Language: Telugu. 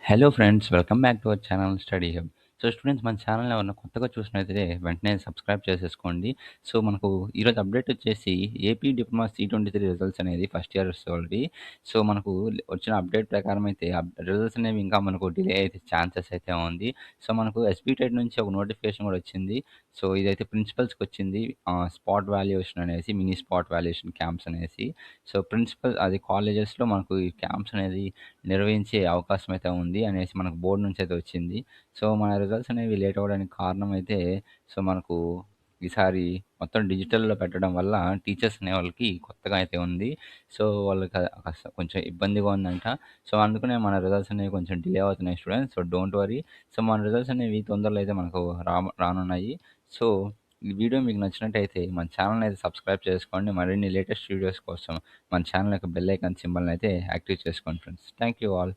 Hello friends, welcome back to our channel study hub. So students, మన ఛానల్‌ని ఎవరైనా కొత్తగా చూసినట్లయితే వెంటనే సబ్స్క్రైబ్ చేసేసుకోండి. సో మనకు ఈరోజు అప్డేట్ వచ్చేసి ఏపీ డిప్లొమా C23 రిజల్ట్స్ అనేది ఫస్ట్ ఇయర్స్ వాళ్ళవి. సో మనకు వచ్చిన అప్డేట్ ప్రకారం అయితే రిజల్ట్స్ అనేవి ఇంకా మనకు డిలే అయితే ఛాన్సెస్ అయితే ఉంది. సో మనకు ఎస్‌బీ టెట్ నుంచి ఒక నోటిఫికేషన్ కూడా వచ్చింది. సో ఇదైతే ప్రిన్సిపల్స్‌కి వచ్చింది. స్పాట్ వాల్యుయేషన్ అనేసి, మినీ స్పాట్ వాల్యుయేషన్ క్యాంప్స్ అనేసి. సో ప్రిన్సిపల్ అది కాలేజెస్‌లో మనకు ఈ క్యాంప్స్ అనేది నిర్వహించే అవకాశం అయితే ఉంది అనేసి మనకు బోర్డ్ నుంచి అయితే వచ్చింది. సో మన రిజల్ట్స్ అనేవి లేట్ అవ్వడానికి కారణం అయితే సో మనకు ఈసారి మొత్తం డిజిటల్‌లో పెట్టడం వల్ల టీచర్స్ అనే వాళ్ళకి కొత్తగా అయితే ఉంది. సో వాళ్ళకి కాస్త కొంచెం ఇబ్బందిగా ఉందంట. సో అందుకనే మన రిజల్ట్స్ అనేవి కొంచెం డిలే అవుతున్నాయి students. So don't worry. So మన రిజల్ట్స్ అనేవి తొందరలో అయితే మనకు రానున్నాయి. సో ఈ వీడియో మీకు నచ్చినట్టయితే మన ఛానల్‌ని అయితే సబ్స్క్రైబ్ చేసుకోండి. మరిన్ని లేటెస్ట్ వీడియోస్ కోసం మన ఛానల్ యొక్క బెల్ ఐకాన్ సింబల్‌ని అయితే యాక్టివ్ చేసుకోండి ఫ్రెండ్స్. Thank you all.